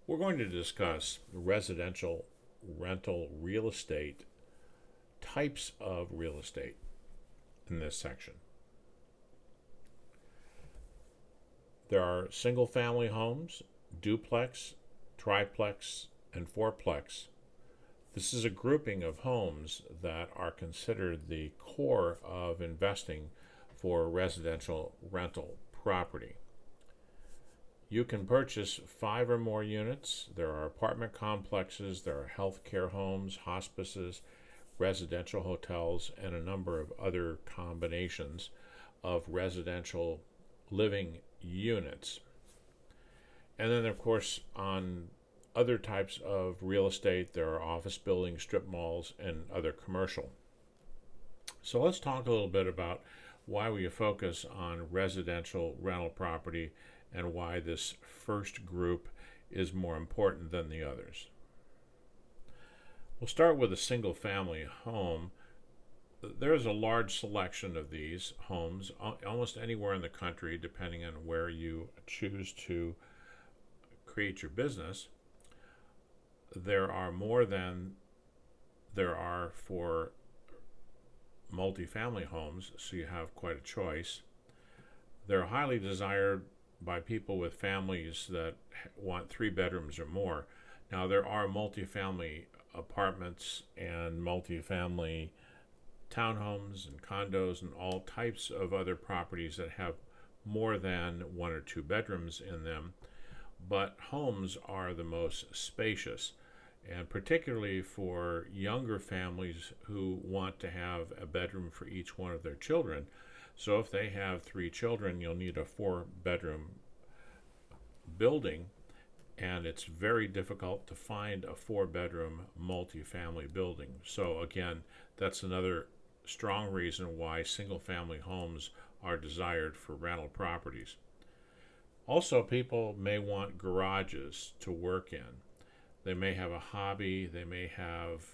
We're going to discuss residential rental real estate, types of real estate in this section. There are single family homes, duplex, triplex, and fourplex. This is a grouping of homes that are considered the core of investing for residential rental property. You can purchase 5 or more units. There are apartment complexes, there are healthcare homes, hospices, residential hotels, and a number of other combinations of residential living units. And then, of course, on other types of real estate, there are office buildings, strip malls, and other commercial. So let's talk a little bit about why we focus on residential rental property and why this first group is more important than the others. We'll start with a single family home. There's a large selection of these homes almost anywhere in the country, depending on where you choose to create your business. There are more than there are for multifamily homes, so you have quite a choice. They're highly desired by people with families that want 3 bedrooms or more. Now, there are multifamily apartments and multifamily townhomes and condos and all types of other properties that have more than 1 or 2 bedrooms in them, but homes are the most spacious, and particularly for younger families who want to have a bedroom for each one of their children. So if they have 3 children, you'll need a 4-bedroom building, and it's very difficult to find a 4-bedroom multifamily building. So again, that's another strong reason why single family homes are desired for rental properties. Also, people may want garages to work in. They may have a hobby, they may have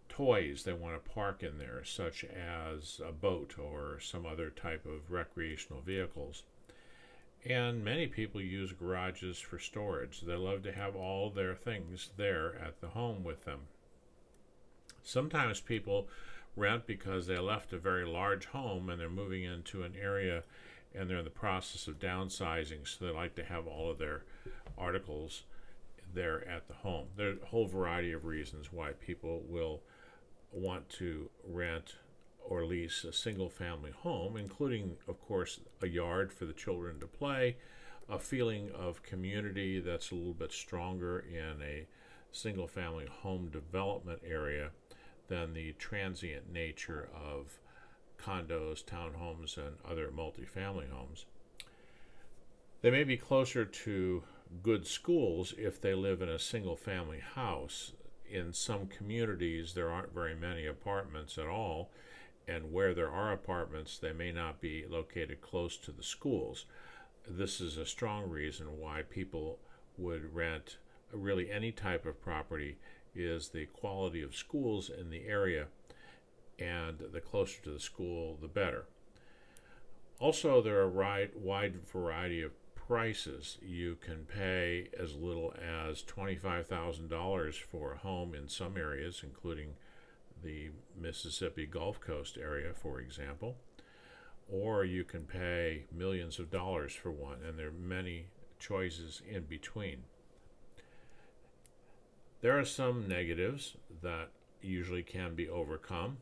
toys they want to park in there, such as a boat or some other type of recreational vehicles. And many people use garages for storage. They love to have all their things there at the home with them. Sometimes people rent because they left a very large home and they're moving into an area and they're in the process of downsizing, so they like to have all of their articles there at the home. There's a whole variety of reasons why people will want to rent or lease a single family home, including, of course, a yard for the children to play, a feeling of community that's a little bit stronger in a single family home development area than the transient nature of condos, townhomes, and other multifamily homes. They may be closer to good schools if they live in a single family house. In some communities, there aren't very many apartments at all, and where there are apartments, they may not be located close to the schools. This is a strong reason why people would rent really any type of property, is the quality of schools in the area, and the closer to the school, the better. Also, there are a wide variety of prices. You can pay as little as $25,000 for a home in some areas, including the Mississippi Gulf Coast area, for example, or you can pay millions of dollars for one, and there are many choices in between. There are some negatives that usually can be overcome.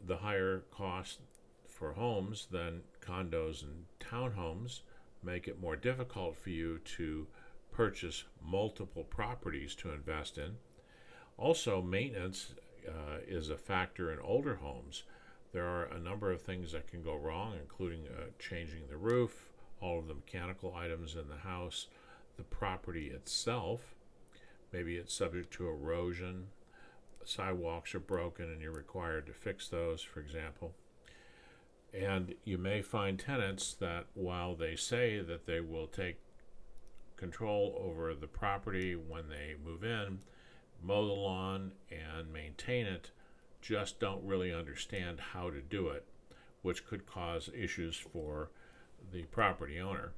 The higher cost for homes than condos and townhomes make it more difficult for you to purchase multiple properties to invest in. Also, maintenance is a factor in older homes. There are a number of things that can go wrong, including changing the roof, all of the mechanical items in the house, the property itself. Maybe it's subject to erosion, sidewalks are broken and you're required to fix those, for example. And you may find tenants that, while they say that they will take control over the property when they move in, mow the lawn, and maintain it, just don't really understand how to do it, which could cause issues for the property owner.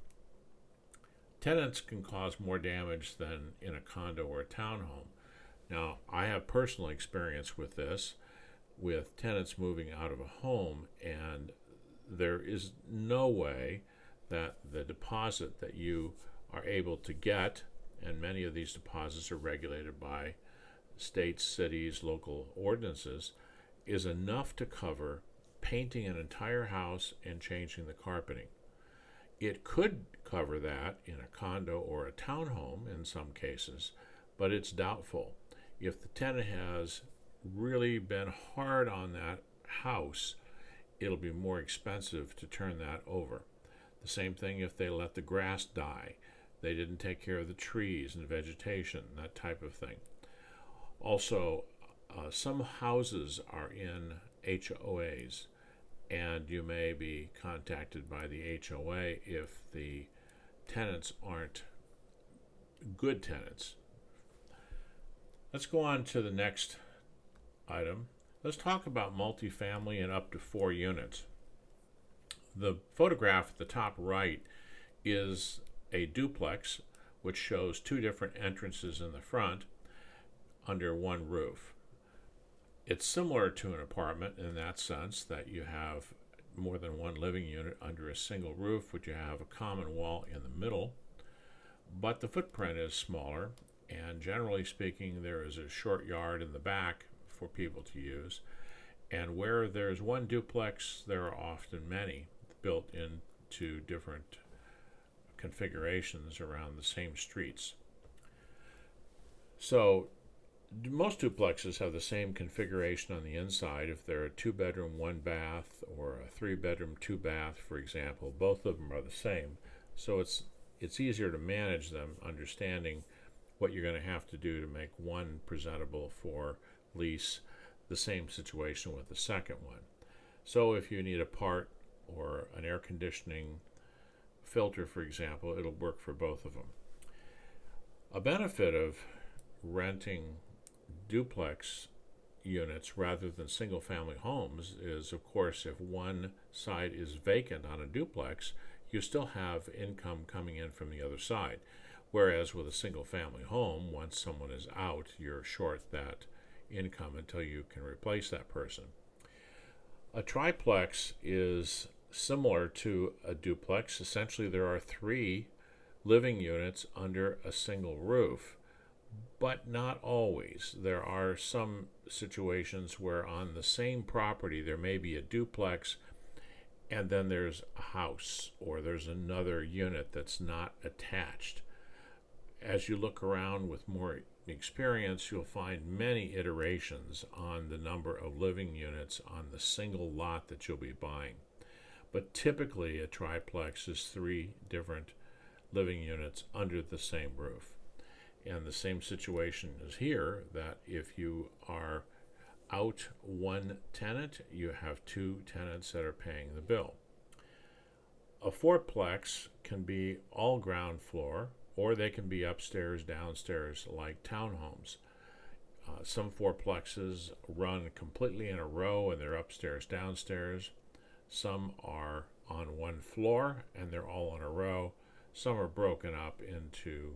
Tenants can cause more damage than in a condo or a townhome. Now, I have personal experience with this, with tenants moving out of a home, and there is no way that the deposit that you are able to get, and many of these deposits are regulated by states, cities, local ordinances, is enough to cover painting an entire house and changing the carpeting. It could cover that in a condo or a townhome in some cases, but it's doubtful. If the tenant has really been hard on that house, it'll be more expensive to turn that over. The same thing if they let the grass die. They didn't take care of the trees and vegetation, that type of thing. Also, some houses are in HOAs, and you may be contacted by the HOA if the tenants aren't good tenants. Let's go on to the next item. Let's talk about multifamily and up to 4 units. The photograph at the top right is a duplex, which shows 2 different entrances in the front under one roof. It's similar to an apartment in that sense that you have more than one living unit under a single roof, but you have a common wall in the middle. But the footprint is smaller, and generally speaking, there is a short yard in the back for people to use. And where there's one duplex, there are often many built into different configurations around the same streets. So most duplexes have the same configuration on the inside. If they're a 2-bedroom, 1-bath, or a 3-bedroom, 2-bath, for example, both of them are the same. So it's easier to manage them, understanding what you're going to have to do to make one presentable for lease. The same situation with the second one. So if you need a part or an air conditioning filter, for example, it'll work for both of them. A benefit of renting duplex units rather than single family homes is, of course, if one side is vacant on a duplex, you still have income coming in from the other side. Whereas with a single family home, once someone is out, you're short that income until you can replace that person. A triplex is similar to a duplex. Essentially, there are 3 living units under a single roof, but not always. There are some situations where on the same property there may be a duplex and then there's a house or there's another unit that's not attached. As you look around with more experience, you'll find many iterations on the number of living units on the single lot that you'll be buying. But typically a triplex is 3 different living units under the same roof. And the same situation is here, that if you are out one tenant, you have 2 tenants that are paying the bill. A fourplex can be all ground floor, or they can be upstairs, downstairs, like townhomes. Some fourplexes run completely in a row and they're upstairs, downstairs. Some are on one floor and they're all in a row. Some are broken up into,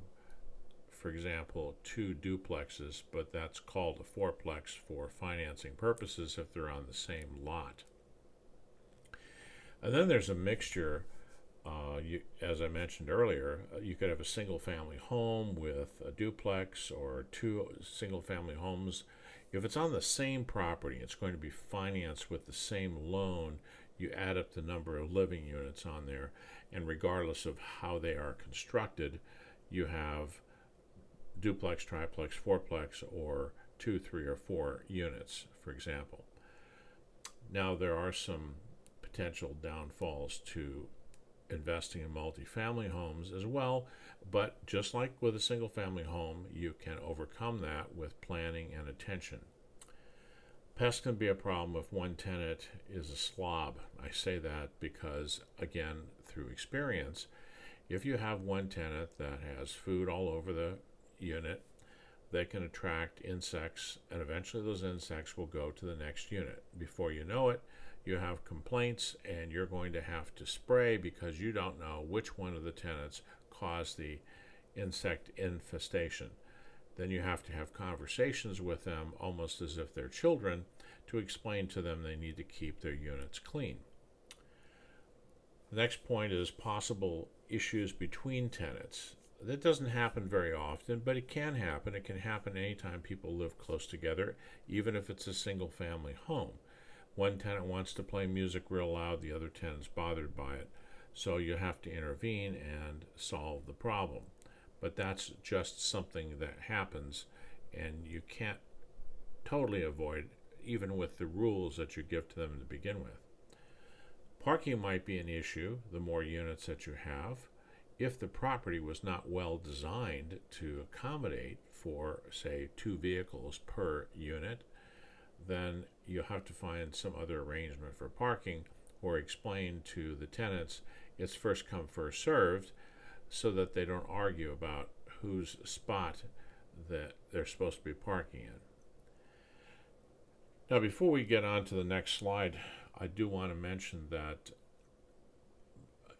for example, 2 duplexes, but that's called a fourplex for financing purposes if they're on the same lot. And then there's a mixture. As I mentioned earlier, you could have a single-family home with a duplex or 2 single-family homes. If it's on the same property, it's going to be financed with the same loan. You add up the number of living units on there, and regardless of how they are constructed, you have duplex, triplex, fourplex, or 2, 3, or 4 units, for example. Now, there are some potential downfalls to investing in multifamily homes as well, but just like with a single family home, you can overcome that with planning and attention. Pests can be a problem if one tenant is a slob. I say that because, again, through experience, if you have one tenant that has food all over the unit, they can attract insects, and eventually those insects will go to the next unit. Before you know it, you have complaints and you're going to have to spray because you don't know which one of the tenants caused the insect infestation. Then you have to have conversations with them almost as if they're children to explain to them they need to keep their units clean. The next point is possible issues between tenants. That doesn't happen very often, but it can happen. It can happen anytime people live close together, even if it's a single family home. One tenant wants to play music real loud, the other tenant's bothered by it. So you have to intervene and solve the problem. But that's just something that happens, and you can't totally avoid, even with the rules that you give to them to begin with. Parking might be an issue, the more units that you have. If the property was not well designed to accommodate for, say, 2 vehicles per unit, then you'll have to find some other arrangement for parking, or explain to the tenants it's first come, first served, so that they don't argue about whose spot that they're supposed to be parking in. Now, before we get on to the next slide, I do want to mention that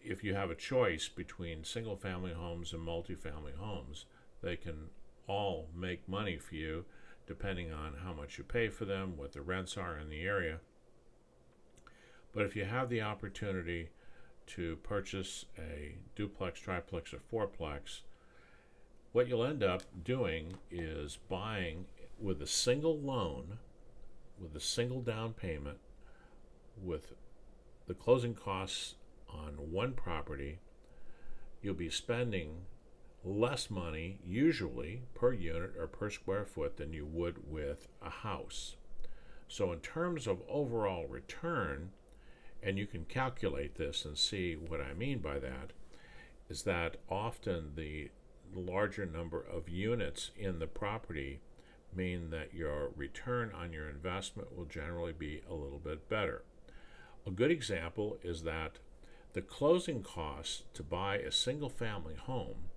if you have a choice between single-family homes and multifamily homes, they can all make money for you depending on how much you pay for them, what the rents are in the area. But if you have the opportunity to purchase a duplex, triplex, or fourplex, what you'll end up doing is buying with a single loan, with a single down payment, with the closing costs on one property. You'll be spending less money, usually per unit or per square foot, than you would with a house. So in terms of overall return, and you can calculate this and see what I mean by that, is that often the larger number of units in the property mean that your return on your investment will generally be a little bit better. A good example is that the closing costs to buy a single family home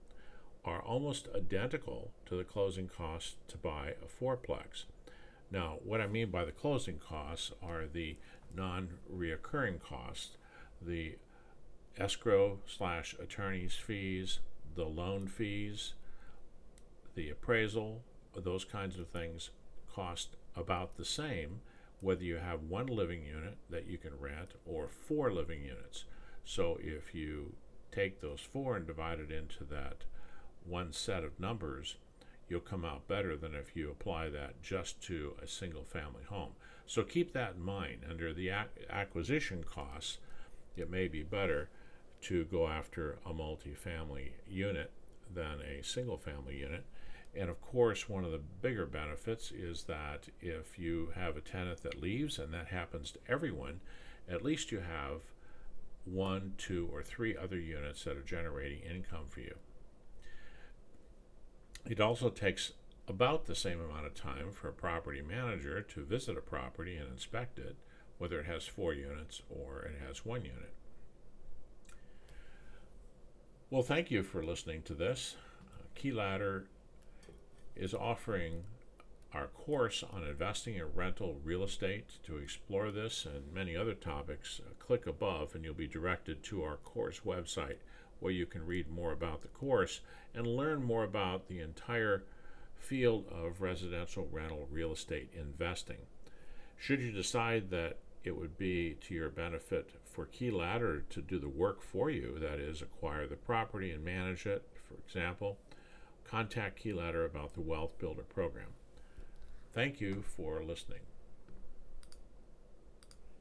are almost identical to the closing costs to buy a fourplex. Now, what I mean by the closing costs are the non-reoccurring costs, the escrow/attorney's fees, the loan fees, the appraisal, those kinds of things cost about the same whether you have one living unit that you can rent or 4 living units. So if you take those 4 and divide it into that one set of numbers, you'll come out better than if you apply that just to a single family home. So keep that in mind. Under the acquisition costs, it may be better to go after a multifamily unit than a single family unit. And of course, one of the bigger benefits is that if you have a tenant that leaves, and that happens to everyone, at least you have 1, 2, or 3 other units that are generating income for you. It also takes about the same amount of time for a property manager to visit a property and inspect it, whether it has 4 units or it has 1 unit. Well, thank you for listening to this. KeyLadder is offering our course on investing in rental real estate. To explore this and many other topics, click above and you'll be directed to our course website, where you can read more about the course and learn more about the entire field of residential rental real estate investing. Should you decide that it would be to your benefit for KeyLadder to do the work for you, that is, acquire the property and manage it, for example, contact KeyLadder about the Wealth Builder program. Thank you for listening.